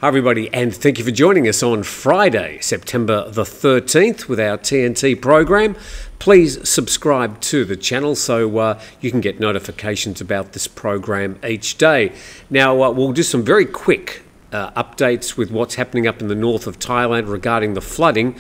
Hi everybody, and thank you for joining us on Friday, September the 13th with our TNT program. Please subscribe to the channel so you can get notifications about this program each day. Now, we'll do some very quick updates with what's happening up in the north of Thailand regarding the flooding.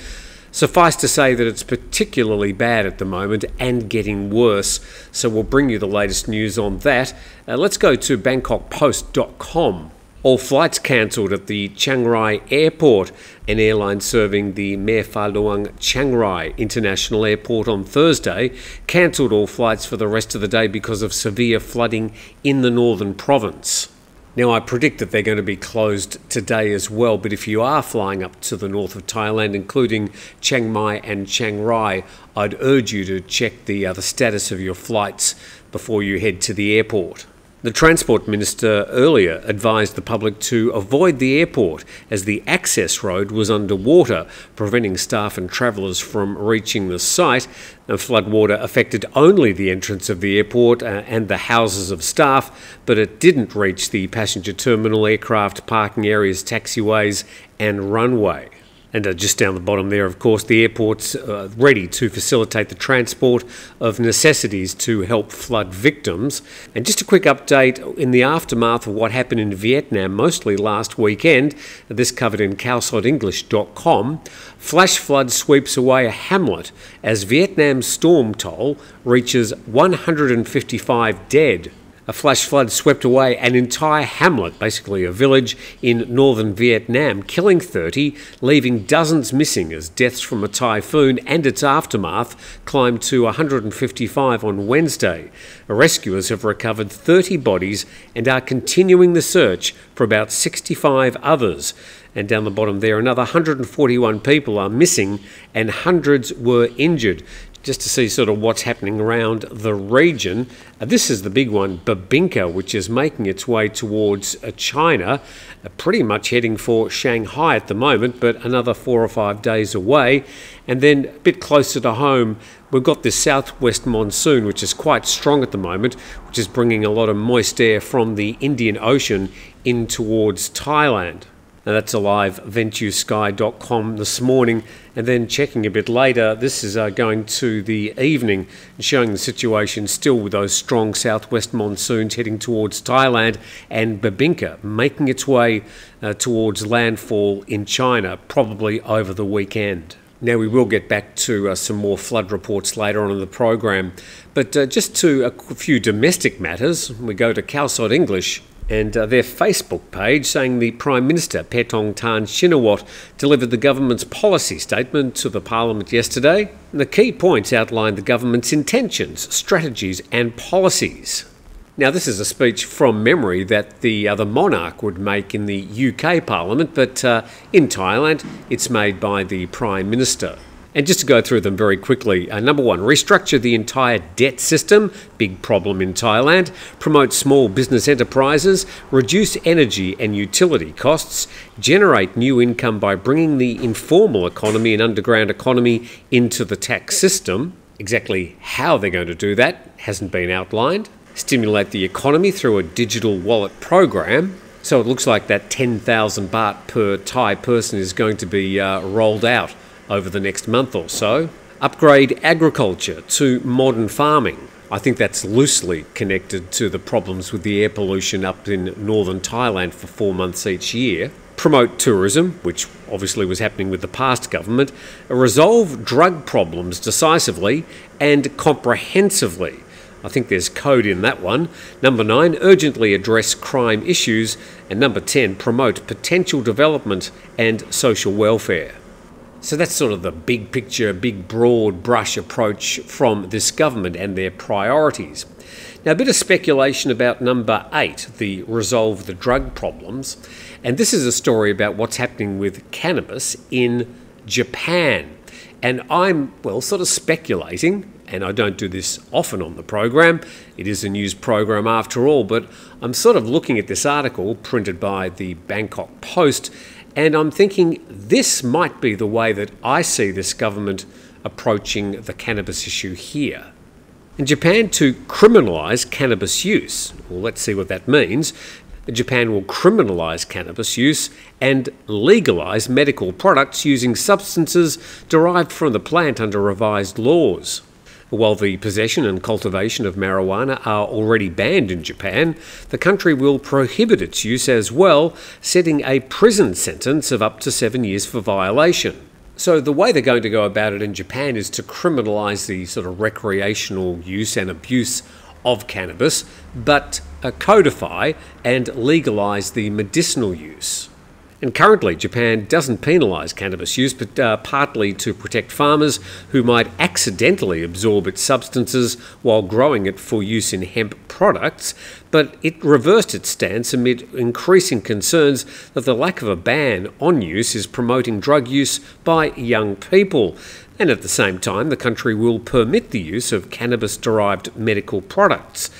Suffice to say that it's particularly bad at the moment and getting worse, so we'll bring you the latest news on that. Let's go to bangkokpost.com. All flights cancelled at the Chiang Rai airport, an airline serving the Koh Pha Ngan Chiang Rai International Airport on Thursday, cancelled all flights for the rest of the day because of severe flooding in the northern province. Now, I predict that they're going to be closed today as well, but if you are flying up to the north of Thailand, including Chiang Mai and Chiang Rai, I'd urge you to check the status of your flights before you head to the airport. The Transport Minister earlier advised the public to avoid the airport as the access road was underwater, preventing staff and travellers from reaching the site. The floodwater affected only the entrance of the airport and the houses of staff, but it didn't reach the passenger terminal, aircraft parking areas, taxiways and runway. And just down the bottom there, of course, the airport's ready to facilitate the transport of necessities to help flood victims. And just a quick update in the aftermath of what happened in Vietnam, mostly last weekend, this covered in KhaosotEnglish.com. Flash flood sweeps away a hamlet as Vietnam's storm toll reaches 155 dead. A flash flood swept away an entire hamlet, basically a village in northern Vietnam, killing 30, leaving dozens missing as deaths from a typhoon and its aftermath climbed to 155 on Wednesday. Rescuers have recovered 30 bodies and are continuing the search for about 65 others. And down the bottom there, another 141 people are missing and hundreds were injured. Just to see sort of what's happening around the region. This is the big one, Babinka, which is making its way towards China, pretty much heading for Shanghai at the moment, but another 4 or 5 days away. And then a bit closer to home, we've got this southwest monsoon, which is quite strong at the moment, which is bringing a lot of moist air from the Indian Ocean in towards Thailand. Now that's alive, ventusky.com this morning, and then checking a bit later, this is going to the evening and showing the situation still with those strong southwest monsoons heading towards Thailand and Babinka making its way towards landfall in China, probably over the weekend. Now, we will get back to some more flood reports later on in the program, but just to a few domestic matters, we go to Khaosot English and their Facebook page saying the Prime Minister, Paetongtarn, delivered the government's policy statement to the Parliament yesterday. And the key points outlined the government's intentions, strategies and policies. Now, this is a speech from memory that the monarch would make in the UK Parliament, but in Thailand, it's made by the Prime Minister. And just to go through them very quickly, number one, restructure the entire debt system, big problem in Thailand, promote small business enterprises, reduce energy and utility costs, generate new income by bringing the informal economy and underground economy into the tax system. Exactly how they're going to do that hasn't been outlined. Stimulate the economy through a digital wallet program. So it looks like that 10,000 baht per Thai person is going to be rolled out over the next month or so. Upgrade agriculture to modern farming. I think that's loosely connected to the problems with the air pollution up in northern Thailand for 4 months each year. Promote tourism, which obviously was happening with the past government. Resolve drug problems decisively and comprehensively. I think there's code in that one. Number 9, urgently address crime issues. And number 10, promote potential development and social welfare. So that's sort of the big picture, big broad brush approach from this government and their priorities. Now, a bit of speculation about number 8, the resolve the drug problems. And this is a story about what's happening with cannabis in Japan. And I'm, well, sort of speculating, and I don't do this often on the program. It is a news program after all, but I'm sort of looking at this article printed by the Bangkok Post, and I'm thinking this might be the way that I see this government approaching the cannabis issue here. In Japan, to criminalise cannabis use, well, let's see what that means. Japan will criminalise cannabis use and legalise medical products using substances derived from the plant under revised laws. While the possession and cultivation of marijuana are already banned in Japan, the country will prohibit its use as well, setting a prison sentence of up to 7 years for violation. So the way they're going to go about it in Japan is to criminalise the sort of recreational use and abuse of cannabis, but codify and legalise the medicinal use. And currently, Japan doesn't penalise cannabis use, but partly to protect farmers who might accidentally absorb its substances while growing it for use in hemp products. But it reversed its stance amid increasing concerns that the lack of a ban on use is promoting drug use by young people. And at the same time, the country will permit the use of cannabis-derived medical products.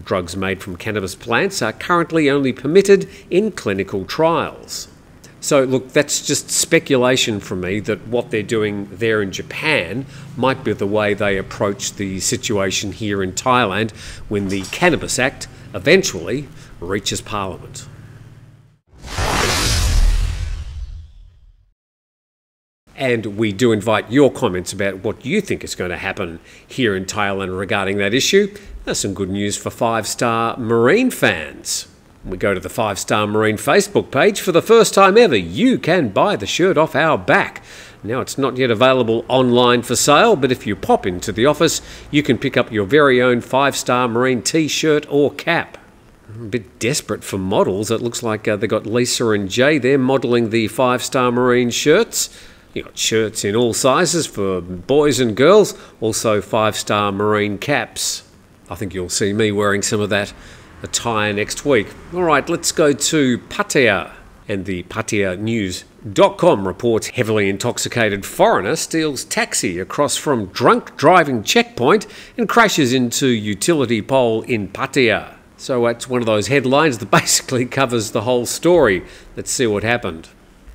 Drugs made from cannabis plants are currently only permitted in clinical trials. So look, that's just speculation from me that what they're doing there in Japan might be the way they approach the situation here in Thailand when the Cannabis Act eventually reaches Parliament. And we do invite your comments about what you think is going to happen here in Thailand regarding that issue. That's some good news for 5-star Marine fans. We go to the 5-Star Marine Facebook page. For the first time ever, you can buy the shirt off our back. Now, it's not yet available online for sale, but if you pop into the office, you can pick up your very own 5-Star Marine t-shirt or cap. I'm a bit desperate for models. It looks like they got Lisa and Jay there modelling the 5-Star Marine shirts. You got shirts in all sizes for boys and girls, also 5-Star Marine caps. I think you'll see me wearing some of that attire next week. All right, let's go to Pattaya. And the PattayaNews.com reports heavily intoxicated foreigner steals taxi across from drunk driving checkpoint and crashes into utility pole in Pattaya. So that's one of those headlines that basically covers the whole story. Let's see what happened.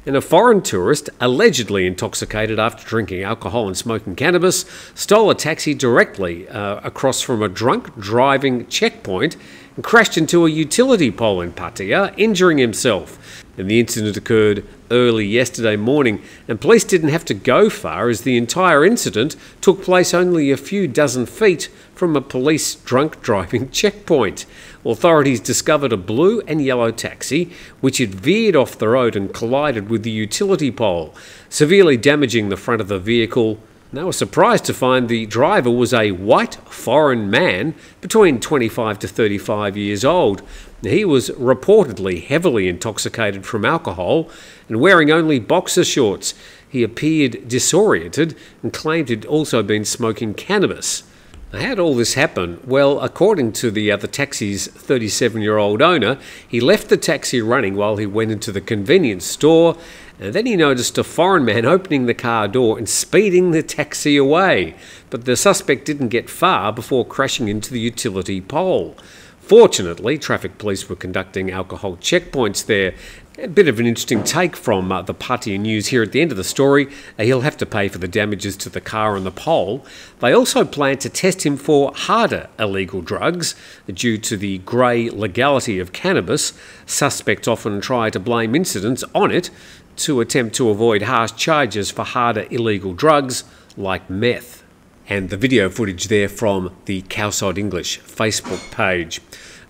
And a foreign tourist, allegedly intoxicated after drinking alcohol and smoking cannabis, stole a taxi directly across from a drunk driving checkpoint and crashed into a utility pole in Pattaya, injuring himself. And the incident occurred early yesterday morning, and police didn't have to go far as the entire incident took place only a few dozen feet from a police drunk driving checkpoint. Authorities discovered a blue and yellow taxi which had veered off the road and collided with the utility pole, severely damaging the front of the vehicle. They were surprised to find the driver was a white foreign man between 25 to 35 years old. He was reportedly heavily intoxicated from alcohol and wearing only boxer shorts. He appeared disoriented and claimed he'd also been smoking cannabis. Now, how did all this happen? Well, according to the taxi's 37-year-old owner, he left the taxi running while he went into the convenience store, and then he noticed a foreign man opening the car door and speeding the taxi away. But the suspect didn't get far before crashing into the utility pole. Fortunately, traffic police were conducting alcohol checkpoints there. A bit of an interesting take from the Pattaya News here at the end of the story. He'll have to pay for the damages to the car and the pole. They also plan to test him for harder illegal drugs. Due to the grey legality of cannabis, suspects often try to blame incidents on it to attempt to avoid harsh charges for harder illegal drugs like meth. And the video footage there from the Khao English Facebook page.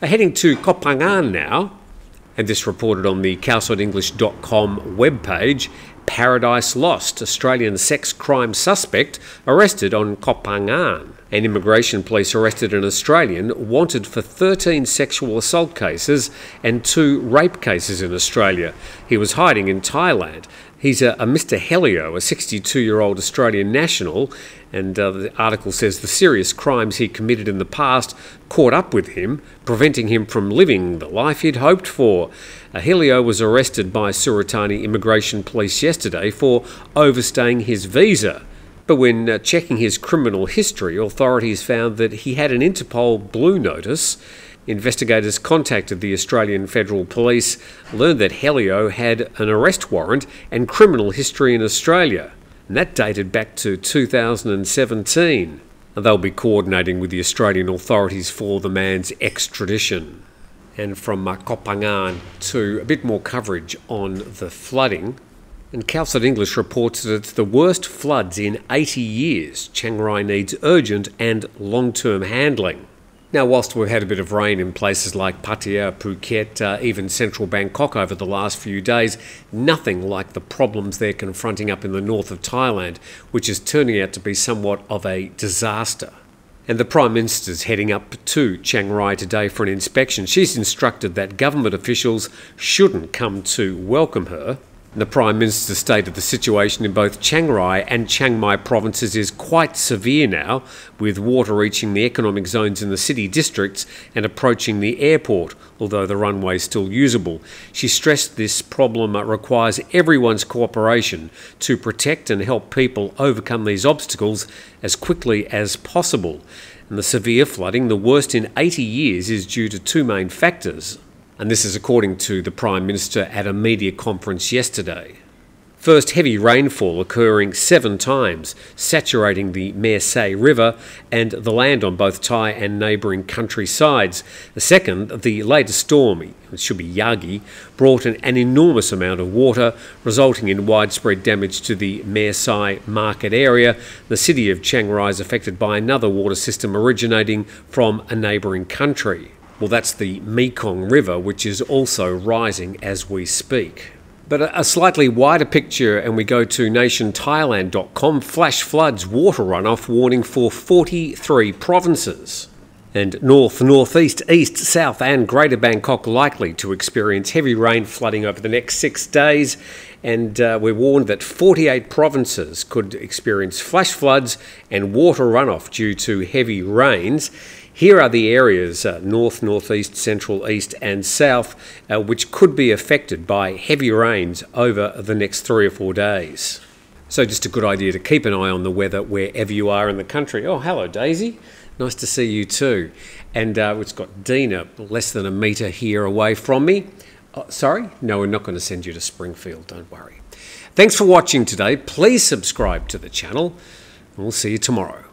Heading to Koh Pha Ngan now. And this reported on the KhaoSouthEnglish.com webpage. Paradise Lost. Australian sex crime suspect arrested on Koh Pha Ngan. And immigration police arrested an Australian wanted for 13 sexual assault cases and 2 rape cases in Australia. He was hiding in Thailand. He's a Mr.Helio, a 62-year-old Australian national, and the article says the serious crimes he committed in the past caught up with him, preventing him from living the life he'd hoped for. Helio was arrested by Suratani immigration police yesterday for overstaying his visa. But when checking his criminal history, authorities found that he had an Interpol Blue Notice. Investigators contacted the Australian Federal Police, learned that Helio had an arrest warrant and criminal history in Australia, and that dated back to 2017. And they'll be coordinating with the Australian authorities for the man's extradition. And from Koh Pha Ngan to a bit more coverage on the flooding. And Calcit English reports that it's the worst floods in 80 years. Chiang Rai needs urgent and long-term handling. Now, whilst we've had a bit of rain in places like Pattaya, Phuket, even central Bangkok over the last few days, nothing like the problems they're confronting up in the north of Thailand, which is turning out to be somewhat of a disaster. And the Prime Minister's heading up to Chiang Rai today for an inspection. She's instructed that government officials shouldn't come to welcome her. The Prime Minister stated the situation in both Chiang Rai and Chiang Mai provinces is quite severe now, with water reaching the economic zones in the city districts and approaching the airport, although the runway is still usable. She stressed this problem requires everyone's cooperation to protect and help people overcome these obstacles as quickly as possible. And the severe flooding, the worst in 80 years, is due to two main factors. And this is according to the Prime Minister at a media conference yesterday. First, heavy rainfall occurring 7 times, saturating the Mersey River and the land on both Thai and neighbouring countrysides. The second, the latest storm, it should be Yagi, brought an enormous amount of water, resulting in widespread damage to the Mersey market area. The city of Chiang Rai is affected by another water system originating from a neighbouring country. Well, that's the Mekong River, which is also rising as we speak. But a slightly wider picture, and we go to nationthailand.com, flash floods, water runoff warning for 43 provinces. And north, northeast, east, south and greater Bangkok likely to experience heavy rain flooding over the next 6 days. And we're warned that 48 provinces could experience flash floods and water runoff due to heavy rains. Here are the areas, north, northeast, central, east and south, which could be affected by heavy rains over the next 3 or 4 days. So just a good idea to keep an eye on the weather wherever you are in the country. Oh, hello, Daisy. Nice to see you too. And it's got Dina less than a metre here away from me. Oh, sorry? No, we're not going to send you to Springfield, don't worry. Thanks for watching today. Please subscribe to the channel. We'll see you tomorrow.